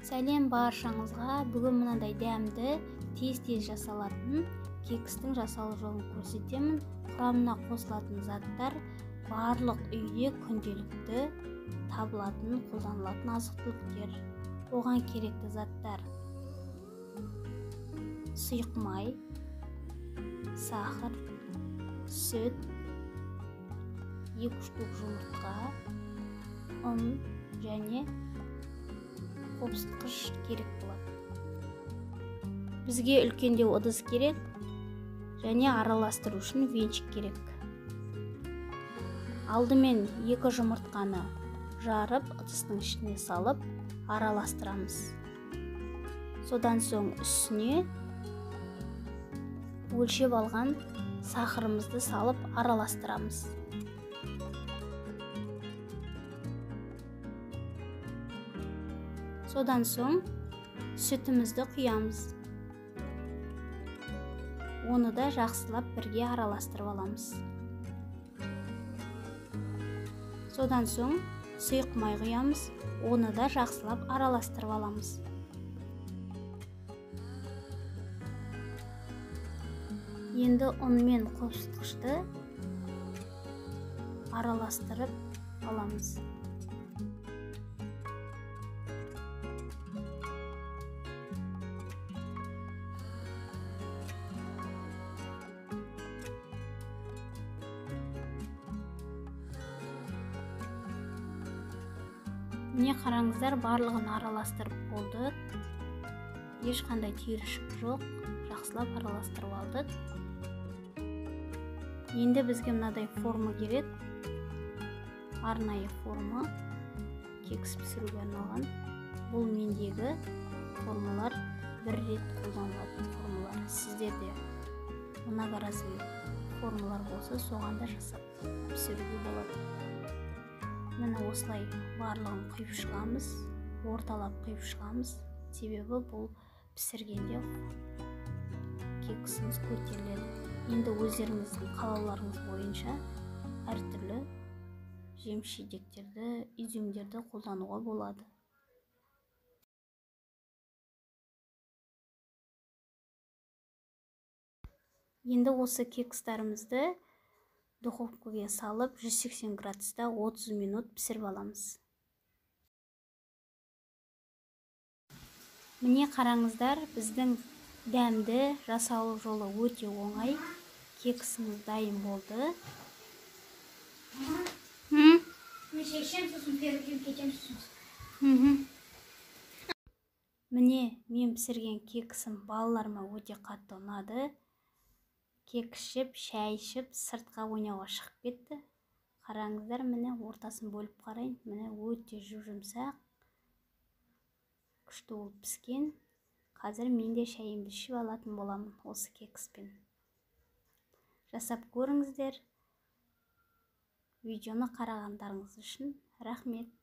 Сәлем баршаңызға. Бүгін мынандай дәмді, тез жасалатын кекстің жасалу жолын көрсетемін. Құрамына қосылатын заттар барлық үйде күнделікті табылатын, қолданылатын азық-түліктер. Оған керекті заттар: сұйық май, сахар, сүт, 2 штук жұмыртқа, ұн және қопсытқыш керек болады. Бізге үлкендеу ыдыс керек және араластыру үшін венчик керек. Алдымен 2 жұмыртқаны жарып, ыдыстың ішіне салып араластырамыз. Содан соң үстіне өлшеп алған сахарымызды салып араластырамыз. Содан соң сүтімізді құямыз. Оны да жақсылап бірге араластырып аламыз. Содан соң сұйық май құямыз. Оны да жақсылап араластырып аламыз. Енді ұн мен қопсытқышты араластырып аламыз. Міне қараңыздар, барлығын араластырып болды. Ешқандай түйіршік жоқ. Жақсылап араластырып алдық. Енді бізге мынадай форма керек. Арнайы форма. Кекс пісіруге арналған. Бұл мендегі формалар бір рет қолданылатын формалар. Сіздерде многоразовый формалар болса, соған да жасап пісіруге болады. Міне осылай барлығын құйып шығамыз, орталап құйып шығамыз. Себебі бұл пісіргенде кексіміз көтеріледі. Енді өздеріңіздің қалауларыңыз бойынша әртүрлі жеміс-жидектерді, изюмдерді қолдануға болады. Енді осы кекстарымызды духовкаға салып 180 градуста 30 минут пісіріп аламыз. Міне қараңыздар, біздің дәмді жасалу жолы өте оңай. Кексіміз дайын болды. Міне мен пісірген кексім балаларыма өте қатты ұнады. Кек ішіп, шай ішіп, сыртқа ойнауға шығып кетті. Қараңыздар, міне ортасын бөліп қарайын. Міне өте жұмсақ, күшті болып піскен. Қазір мен де шайымды ішіп алатын боламын осы кекспен. Жасап көріңіздер. Видеоны қарағандарыңыз үшін рахмет.